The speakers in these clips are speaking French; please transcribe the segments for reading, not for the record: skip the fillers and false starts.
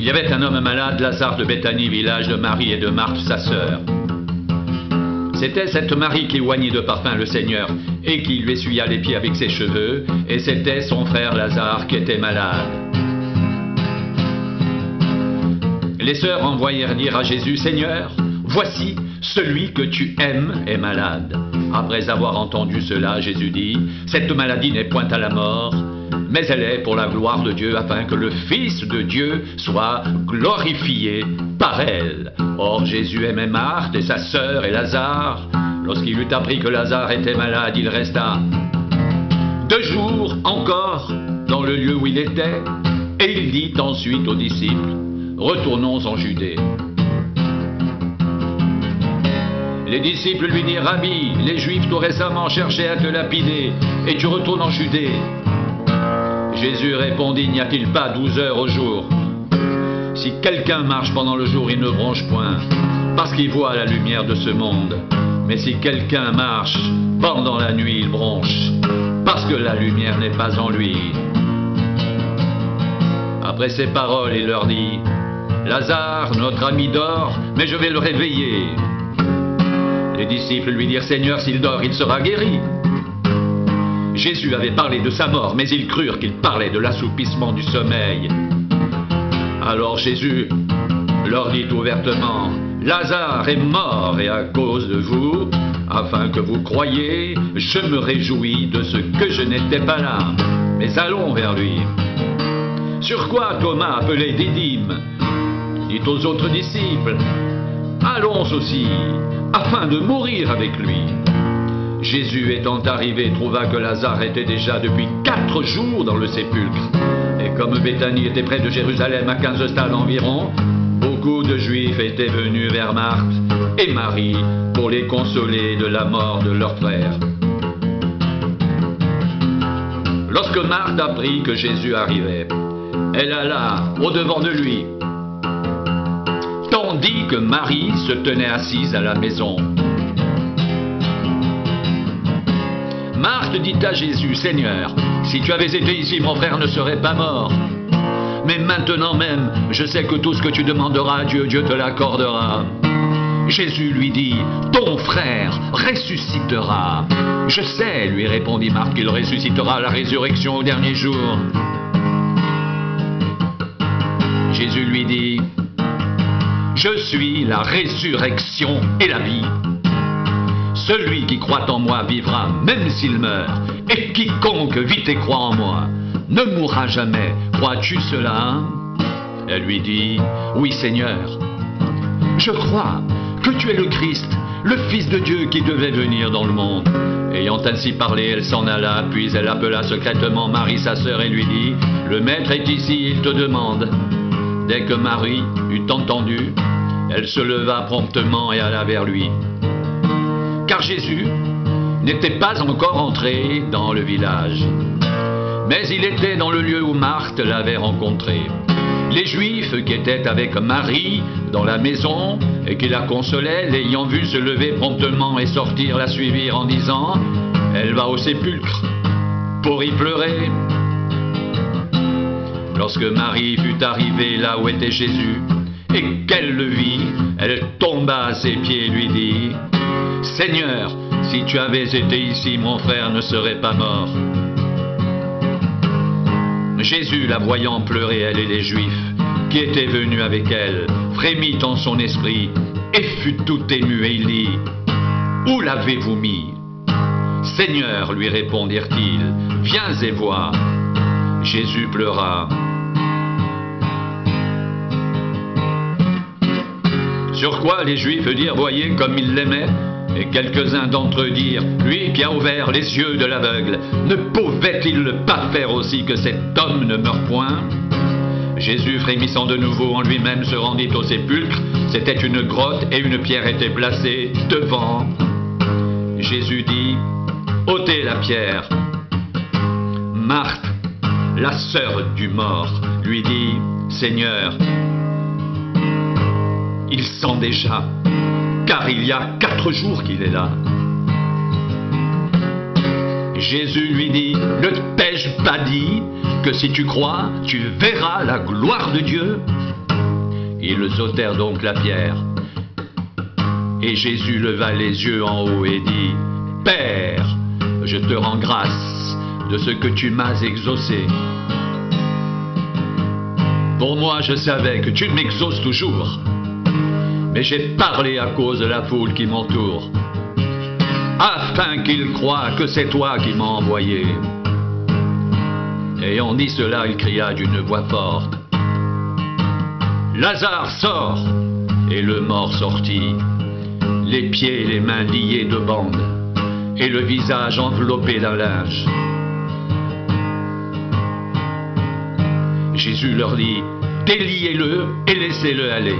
y avait un homme malade, Lazare de Béthanie, village de Marie et de Marthe, sa sœur. C'était cette Marie qui oignit de parfum le Seigneur et qui lui essuya les pieds avec ses cheveux, et c'était son frère Lazare qui était malade. Les sœurs envoyèrent dire à Jésus: Seigneur, voici, celui que tu aimes est malade. Après avoir entendu cela, Jésus dit: cette maladie n'est point à la mort, mais elle est pour la gloire de Dieu, afin que le Fils de Dieu soit glorifié par elle. Or Jésus aimait Marthe et sa sœur et Lazare. Lorsqu'il eut appris que Lazare était malade, il resta 2 jours encore dans le lieu où il était, et il dit ensuite aux disciples: retournons en Judée. Les disciples lui dirent: Rabbi, les Juifs tout récemment cherchaient à te lapider, et tu retournes en Judée. Jésus répondit: n'y a-t-il pas 12 heures au jour? Si quelqu'un marche pendant le jour, il ne bronche point, parce qu'il voit la lumière de ce monde. Mais si quelqu'un marche pendant la nuit, il bronche, parce que la lumière n'est pas en lui. Après ces paroles, il leur dit: Lazare, notre ami, dort, mais je vais le réveiller. Les disciples lui dirent: Seigneur, s'il dort, il sera guéri. Jésus avait parlé de sa mort, mais ils crurent qu'il parlait de l'assoupissement du sommeil. Alors Jésus leur dit ouvertement: Lazare est mort, et à cause de vous, afin que vous croyiez, je me réjouis de ce que je n'étais pas là. Mais allons vers lui. Sur quoi Thomas, appelé Didyme, dit aux autres disciples: allons aussi, afin de mourir avec lui. Jésus étant arrivé, trouva que Lazare était déjà depuis 4 jours dans le sépulcre. Et comme Béthanie était près de Jérusalem, à 15 stades environ, beaucoup de Juifs étaient venus vers Marthe et Marie pour les consoler de la mort de leur frère. Lorsque Marthe apprit que Jésus arrivait, elle alla au-devant de lui, tandis que Marie se tenait assise à la maison. Marthe dit à Jésus: Seigneur, si tu avais été ici, mon frère ne serait pas mort. Mais maintenant même, je sais que tout ce que tu demanderas à Dieu, Dieu te l'accordera. Jésus lui dit: ton frère ressuscitera. Je sais, lui répondit Marthe, qu'il ressuscitera à la résurrection au dernier jour. Jésus lui dit: je suis la résurrection et la vie. Celui qui croit en moi vivra, même s'il meurt, et quiconque vit et croit en moi ne mourra jamais. Crois-tu cela? Elle lui dit: oui, Seigneur. Je crois que tu es le Christ, le Fils de Dieu qui devait venir dans le monde. Ayant ainsi parlé, elle s'en alla, puis elle appela secrètement Marie, sa sœur, et lui dit: le Maître est ici, il te demande. Dès que Marie eut entendu, elle se leva promptement et alla vers lui. Car Jésus n'était pas encore entré dans le village, mais il était dans le lieu où Marthe l'avait rencontré. Les Juifs qui étaient avec Marie dans la maison et qui la consolaient, l'ayant vue se lever promptement et sortir, la suivirent en disant: elle va au sépulcre pour y pleurer. Lorsque Marie fut arrivée là où était Jésus et qu'elle le vit, elle tomba à ses pieds et lui dit: Seigneur, si tu avais été ici, mon frère ne serait pas mort. Jésus, la voyant pleurer, elle et les Juifs qui étaient venus avec elle, frémit en son esprit et fut tout ému, et il dit: où l'avez-vous mis? Seigneur, lui répondirent-ils, viens et vois. Jésus pleura. Sur quoi les Juifs dirent: voyez comme il l'aimait. Et quelques-uns d'entre eux dirent: lui qui a ouvert les yeux de l'aveugle, ne pouvait-il pas faire aussi que cet homme ne meure point? Jésus, frémissant de nouveau en lui-même, se rendit au sépulcre. C'était une grotte et une pierre était placée devant. Jésus dit: ôtez la pierre. Marthe, la sœur du mort, lui dit: Seigneur, il sent déjà, car il y a 4 jours qu'il est là. Jésus lui dit: ne t'ai-je pas dit que si tu crois, tu verras la gloire de Dieu? Ils ôtèrent donc la pierre. Et Jésus leva les yeux en haut et dit, « Père, je te rends grâce de ce que tu m'as exaucé. Pour moi, je savais que tu m'exauces toujours, mais j'ai parlé à cause de la foule qui m'entoure, afin qu'ils croient que c'est toi qui m'as envoyé. » Ayant dit cela, il cria d'une voix forte, « Lazare, sort !» Et le mort sortit, les pieds et les mains liés de bandes, et le visage enveloppé d'un linge. Jésus leur dit, « Déliez-le et laissez-le aller. »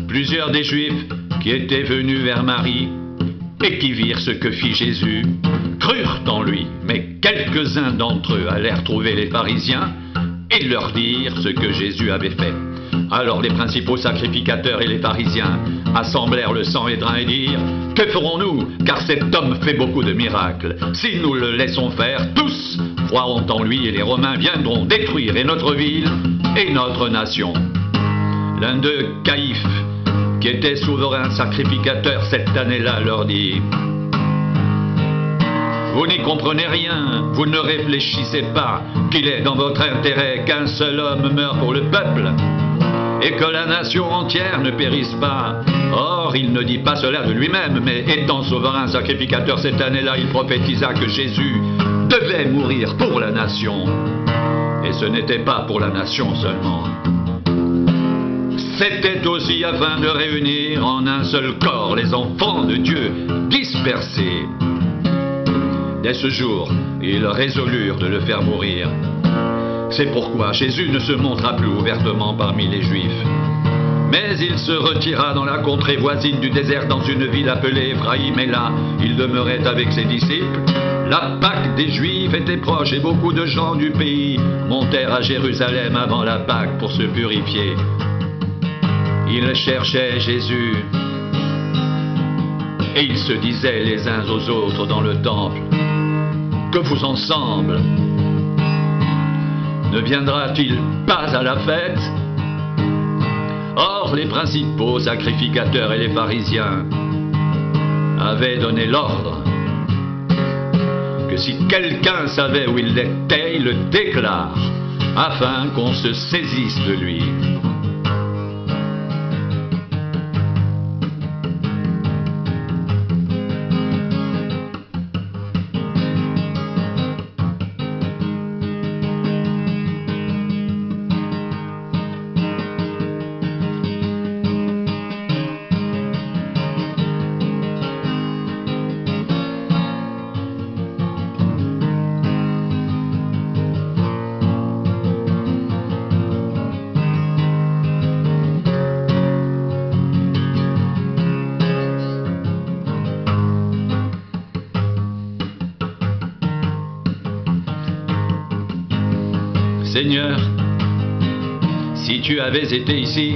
Plusieurs des Juifs qui étaient venus vers Marie et qui virent ce que fit Jésus crurent en lui, mais quelques-uns d'entre eux allèrent trouver les pharisiens et leur dirent ce que Jésus avait fait. Alors les principaux sacrificateurs et les pharisiens assemblèrent le Sanhédrin et dirent, « Que ferons-nous? Car cet homme fait beaucoup de miracles. Si nous le laissons faire, tous croiront en lui et les Romains viendront détruire et notre ville et notre nation. » L'un d'eux, Caïphe, qui était souverain sacrificateur cette année-là, leur dit, « Vous n'y comprenez rien, vous ne réfléchissez pas qu'il est dans votre intérêt qu'un seul homme meure pour le peuple et que la nation entière ne périsse pas. Or, il ne dit pas cela de lui-même, mais étant souverain sacrificateur cette année-là, il prophétisa que Jésus devait mourir pour la nation. Et ce n'était pas pour la nation seulement. C'était aussi afin de réunir en un seul corps les enfants de Dieu dispersés. Dès ce jour, ils résolurent de le faire mourir. C'est pourquoi Jésus ne se montra plus ouvertement parmi les Juifs. Mais il se retira dans la contrée voisine du désert dans une ville appelée Éphraïm, et là, il demeurait avec ses disciples. La Pâque des Juifs était proche et beaucoup de gens du pays montèrent à Jérusalem avant la Pâque pour se purifier. Ils cherchaient Jésus et ils se disaient les uns aux autres dans le temple, « Que vous ensemble, ne viendra-t-il pas à la fête ?» Or, les principaux sacrificateurs et les pharisiens avaient donné l'ordre que si quelqu'un savait où il était, il le déclare, afin qu'on se saisisse de lui. Seigneur, si tu avais été ici,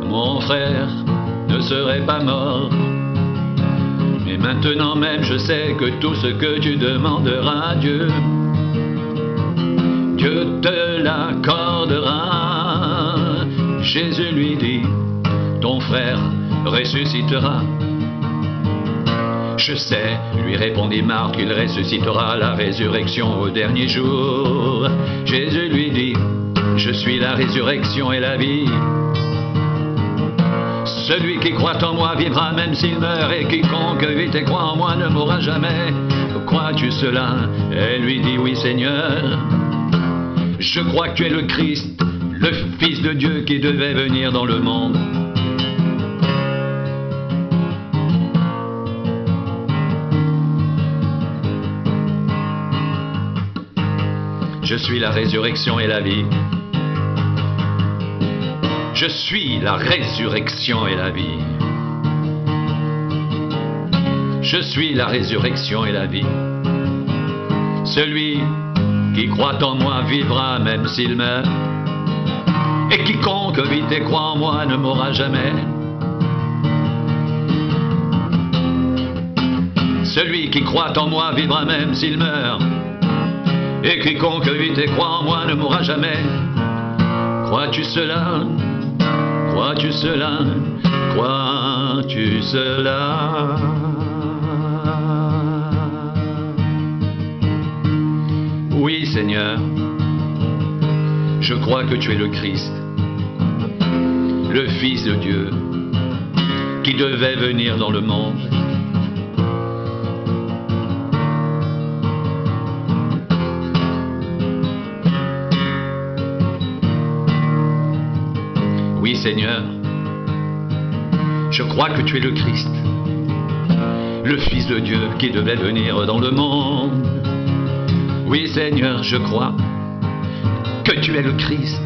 mon frère ne serait pas mort. Mais maintenant même, je sais que tout ce que tu demanderas à Dieu, Dieu te l'accordera. Jésus lui dit, ton frère ressuscitera. Je sais, lui répondit Marc, qu'il ressuscitera à la résurrection au dernier jour. Jésus lui dit, je suis la résurrection et la vie. Celui qui croit en moi vivra même s'il meurt, et quiconque vit et croit en moi ne mourra jamais. Crois-tu cela? Elle lui dit, oui Seigneur. Je crois que tu es le Christ, le Fils de Dieu qui devait venir dans le monde. Je suis la résurrection et la vie. Je suis la résurrection et la vie. Je suis la résurrection et la vie. Celui qui croit en moi vivra même s'il meurt. et quiconque vit et croit en moi ne mourra jamais. Celui qui croit en moi vivra même s'il meurt, et quiconque vit et croit en moi ne mourra jamais. Crois-tu cela? Crois-tu cela? Crois-tu cela? Oui, Seigneur, je crois que tu es le Christ, le Fils de Dieu, qui devait venir dans le monde. Oui, Seigneur, je crois que tu es le Christ, le Fils de Dieu qui devait venir dans le monde. Oui, Seigneur, je crois que tu es le Christ,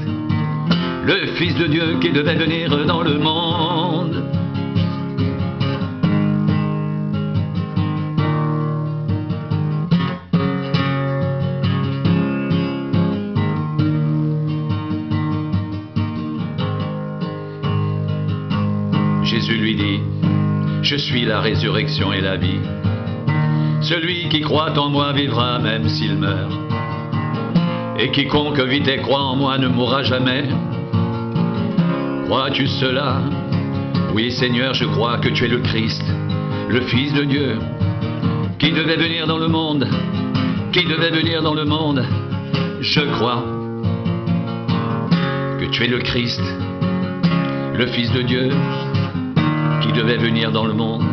le Fils de Dieu qui devait venir dans le monde. Jésus lui dit, je suis la résurrection et la vie. Celui qui croit en moi vivra même s'il meurt. Et quiconque vit et croit en moi ne mourra jamais. Crois-tu cela? Oui, Seigneur, je crois que tu es le Christ, le Fils de Dieu, qui devait venir dans le monde, qui devait venir dans le monde. Je crois que tu es le Christ, le Fils de Dieu, qui devait venir dans le monde.